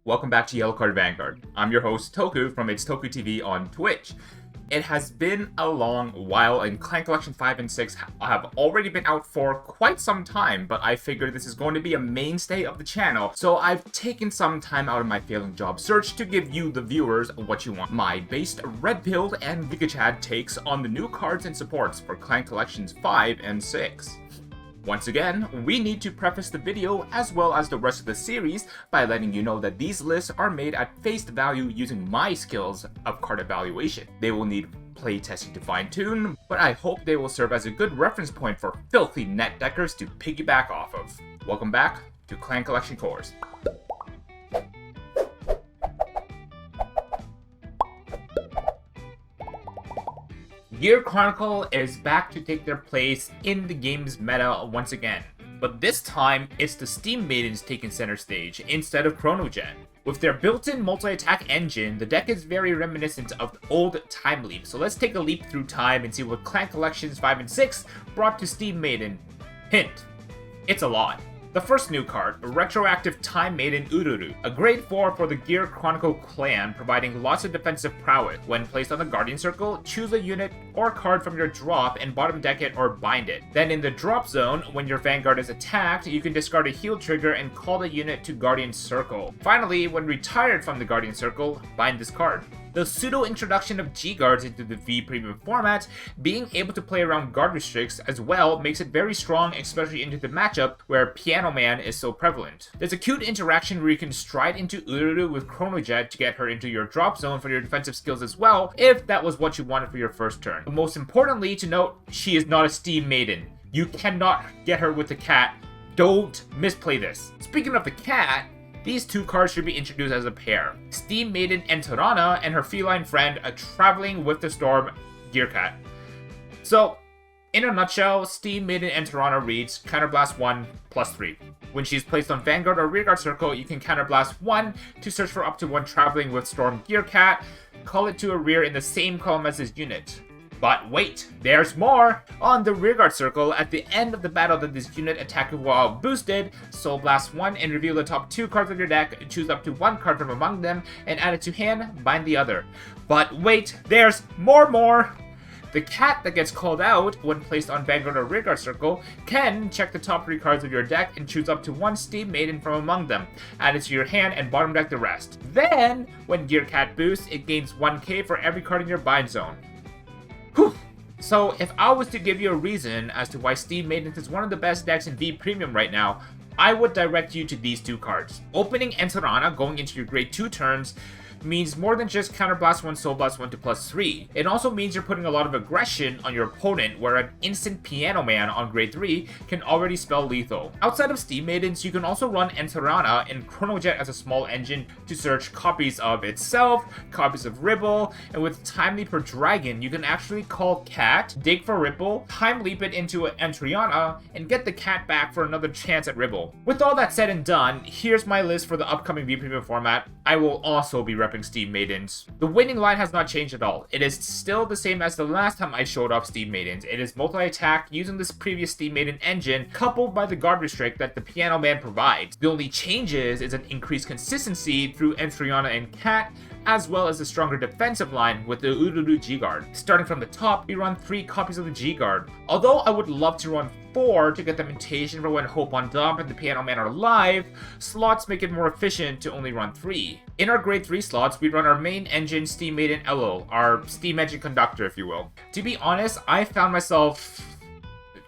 Welcome back to YellowCard Vanguard. I'm your host Toku from It's Toku TV on Twitch. It has been a long while and Clan Collection 5 and 6 have already been out for quite some time, but I figured this is going to be a mainstay of the channel, so I've taken some time out of my failing job search to give you, the viewers, what you want. My based, red-pilled, and Replica takes on the new cards and supports for Clan Collections 5 and 6. Once again, we need to preface the video as well as the rest of the series by letting you know that these lists are made at face value using my skills of card evaluation. They will need playtesting to fine-tune, but I hope they will serve as a good reference point for filthy net deckers to piggyback off of. Welcome back to Clan Collection Cores. Gear Chronicle is back to take their place in the game's meta once again, but this time it's the Steam Maidens taking center stage instead of Chronojet. With their built-in multi-attack engine, the deck is very reminiscent of old Time Leap, so let's take a leap through time and see what Clan Collections 5 and 6 brought to Steam Maiden. Hint, it's a lot. The first new card, Retroactive Time Maiden Ururu, a grade 4 for the Gear Chronicle clan, providing lots of defensive prowess. When placed on the Guardian Circle, choose a unit or card from your drop and bottom deck it or bind it. Then in the drop zone, when your Vanguard is attacked, you can discard a heal trigger and call the unit to Guardian Circle. Finally, when retired from the Guardian Circle, bind this card. The pseudo-introduction of G-Guards into the V Premium format, being able to play around guard restricts as well, makes it very strong, especially into the matchup where Piano Man is so prevalent. There's a cute interaction where you can stride into Ururu with Chronojet to get her into your drop zone for your defensive skills as well, if that was what you wanted for your first turn. But most importantly to note, she is not a Steam Maiden. You cannot get her with the cat. Don't misplay this. Speaking of the cat, these two cards should be introduced as a pair. Steam Maiden Enterana and her feline friend, a Traveling with the Storm Gearcat. So, in a nutshell, Steam Maiden Enterana reads Counterblast 1 plus 3. When she's placed on Vanguard or Rearguard Circle, you can Counterblast 1 to search for up to one Traveling with Storm Gearcat, call it to a rear in the same column as this unit. But wait, there's more! On the Rearguard Circle, at the end of the battle that this unit attacked while boosted, Soul Blast 1 and reveal the top 2 cards of your deck, choose up to 1 card from among them, and add it to hand, bind the other. But wait, there's more! The cat that gets called out when placed on Vanguard or Rearguard Circle can check the top 3 cards of your deck and choose up to 1 Steam Maiden from among them, add it to your hand and bottom deck the rest. Then, when Gearcat boosts, it gains 1k for every card in your bind zone. Whew. So, if I was to give you a reason as to why Steam Maiden is one of the best decks in V Premium right now, I would direct you to these two cards. Opening Enterana going into your grade 2 turns means more than just Counterblast 1, Soul Blast 1 to plus 3. It also means you're putting a lot of aggression on your opponent, where an instant Piano Man on grade 3 can already spell lethal. Outside of Steam Maidens, you can also run Enterana and Chronojet as a small engine to search copies of itself, copies of Ripple, and with Time Leap or Dragon, you can actually call Cat, dig for Ripple, Time Leap it into Enterana, and get the cat back for another chance at Ripple. With all that said and done, here's my list for the upcoming V Premium format. I will also be repping Steam Maidens. The winning line has not changed at all. It is still the same as the last time I showed off Steam Maidens. It is multi-attack using this previous Steam Maiden engine, coupled by the guard restrict that the Piano Man provides. The only changes is an increased consistency through Entriana and Cat, as well as a stronger defensive line with the Ururu G-Guard. Starting from the top, we run 3 copies of the G-Guard. Although I would love to run 4 to get the mutation for when Hope on Dump and the Piano Man are live, slots make it more efficient to only run 3. In our grade 3 slots, we run our main engine Steam Maiden Elo, our steam engine conductor if you will. To be honest, I found myself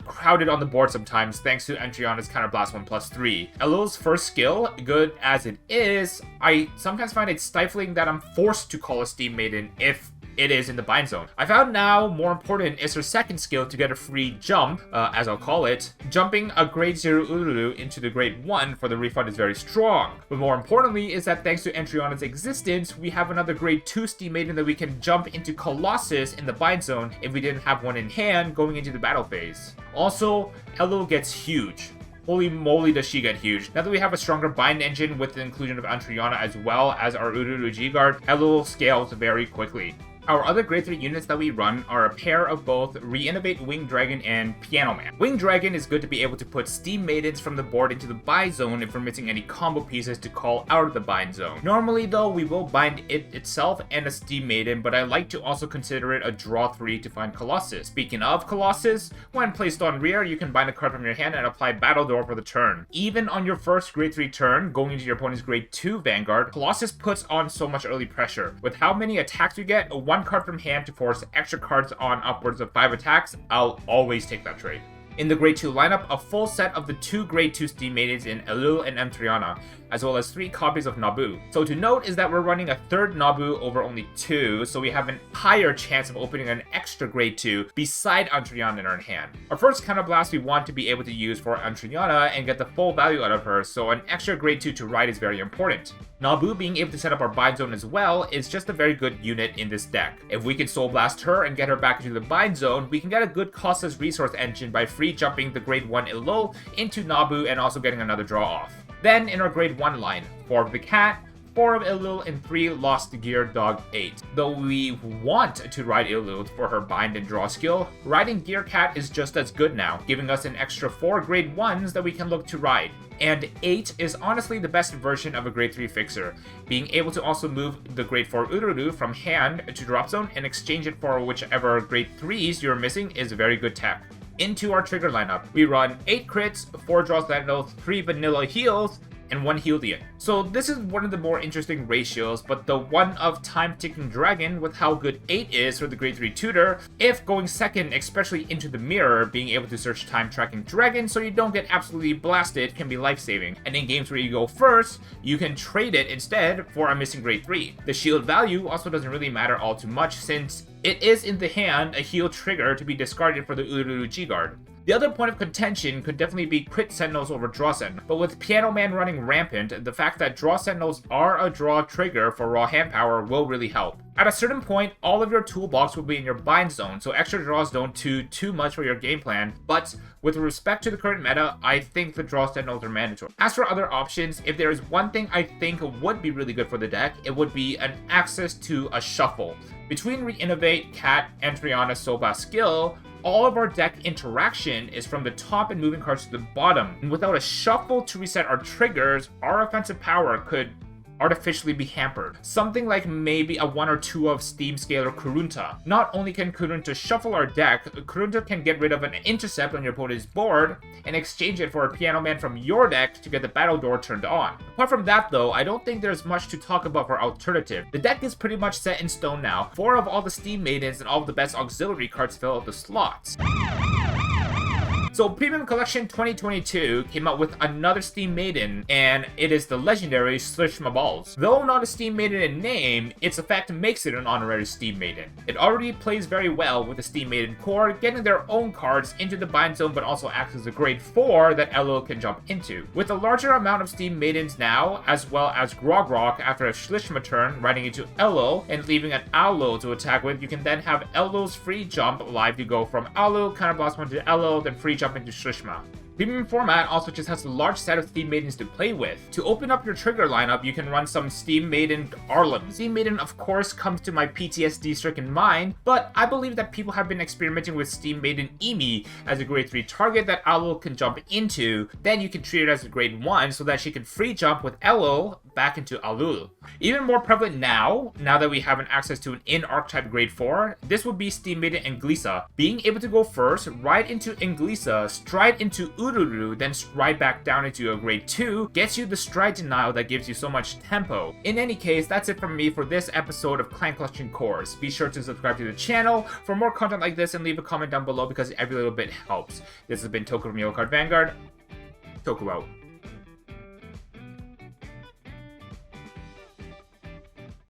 crowded on the board sometimes thanks to Entriana's Counterblast 1 plus 3. Elo's first skill, good as it is, I sometimes find it stifling that I'm forced to call a Steam Maiden if it is in the bind zone. I found now more important is her second skill to get a free jump, as I'll call it. Jumping a grade 0 Ururu into the grade 1 for the refund is very strong. But more importantly is that thanks to Entriana's existence, we have another grade 2 Steam Maiden that we can jump into Colossus in the bind zone if we didn't have one in hand going into the battle phase. Also, Elo gets huge. Holy moly does she get huge. Now that we have a stronger bind engine with the inclusion of Entriana as well as our Ururu G-Guard, Elo scales very quickly. Our other grade 3 units that we run are a pair of both Reinnovate Winged Dragon and Piano Man. Winged Dragon is good to be able to put Steam Maidens from the board into the bind zone if we're missing any combo pieces to call out of the bind zone. Normally though, we will bind it itself and a Steam Maiden, but I like to also consider it a draw 3 to find Colossus. Speaking of Colossus, when placed on rear, you can bind a card from your hand and apply Battle Door for the turn. Even on your first grade 3 turn, going into your opponent's grade 2 Vanguard, Colossus puts on so much early pressure. With how many attacks you get, one card from hand to force extra cards on upwards of 5 attacks, I'll always take that trade. In the grade 2 lineup, a full set of the 2 grade 2 Steam Maidens in Elul and Triana, as well as 3 copies of Nabu. So to note is that we're running a third Nabu over only 2, so we have a higher chance of opening an extra grade 2 beside Antriana in our hand. Our first counterblast we want to be able to use for Antriana and get the full value out of her, so an extra grade 2 to ride is very important. Nabu being able to set up our bind zone as well is just a very good unit in this deck. If we can soul blast her and get her back into the bind zone, we can get a good costless resource engine by free jumping the grade 1 Elul into Nabu and also getting another draw off. Then in our grade 1 line, 4 of the cat, 4 of Elul, and 3 Lost Gear Dog 8. Though we want to ride Elul for her bind and draw skill, riding Gear Cat is just as good now, giving us an extra 4 grade 1s that we can look to ride. And 8 is honestly the best version of a grade 3 fixer, being able to also move the grade 4 Ururu from hand to drop zone and exchange it for whichever grade 3s you're missing is very good tech. Into our trigger lineup, we run 8 crits, 4 draws Latinos, 3 vanilla heals, and 1 Healdian. So this is one of the more interesting ratios, but the one of Time Ticking Dragon with how good 8 is for the grade 3 tutor, if going second, especially into the mirror, being able to search Time Tracking Dragon so you don't get absolutely blasted can be life-saving. And in games where you go first, you can trade it instead for a missing grade 3. The shield value also doesn't really matter all too much since it is in the hand a heal trigger to be discarded for the Ururu G-Guard. The other point of contention could definitely be crit Sentinels over Draw Sentinel, but with Piano Man running rampant, the fact that Draw Sentinels are a draw trigger for raw hand power will really help. At a certain point, all of your toolbox will be in your bind zone, so extra draws don't do too much for your game plan, but with respect to the current meta, I think the Draw Sentinels are mandatory. As for other options, if there is one thing I think would be really good for the deck, it would be an access to a shuffle. Between Reinnovate, Cat, and Triana Soba skill, all of our deck interaction is from the top and moving cards to the bottom. And without a shuffle to reset our triggers, our offensive power could artificially be hampered. Something like maybe a 1 or 2 of Steam Scaler Kurunta. Not only can Kurunta shuffle our deck, Kurunta can get rid of an intercept on your opponent's board and exchange it for a Piano Man from your deck to get the Battle Door turned on. Apart from that though, I don't think there's much to talk about for alternative. The deck is pretty much set in stone now. 4 of all the Steam Maidens and all of the best auxiliary cards fill out the slots. So Premium Collection 2022 came out with another Steam Maiden, and it is the legendary Slishma Balls. Though not a Steam Maiden in name, its effect makes it an honorary Steam Maiden. It already plays very well with the Steam Maiden core, getting their own cards into the bind zone but also acts as a grade 4 that Elo can jump into. With a larger amount of Steam Maidens now, as well as Grogrok after a Slishma turn, riding into Elo and leaving an Alo to attack with, you can then have Elo's free jump live to go from Alo, counterblast one to Elo, then free jump into Slishma. Premium format also just has a large set of Steam Maidens to play with. To open up your trigger lineup, you can run some Steam Maiden Arlem. Steam Maiden, of course, comes to my PTSD-stricken mind, but I believe that people have been experimenting with Steam Maiden Emi as a grade 3 target that Elo can jump into. Then you can treat it as a grade 1 so that she can free jump with Elo back into Alul. Even more prevalent now that we have an access to an in-archetype grade 4, this would be Steam Maiden Inglisa. Being able to go first, ride into Inglisa, stride into Ururu, then stride back down into a grade 2, gets you the stride denial that gives you so much tempo. In any case, that's it from me for this episode of Clan Collection Cores. Be sure to subscribe to the channel for more content like this and leave a comment down below because every little bit helps. This has been Toku from YellowCard Vanguard. Toku out.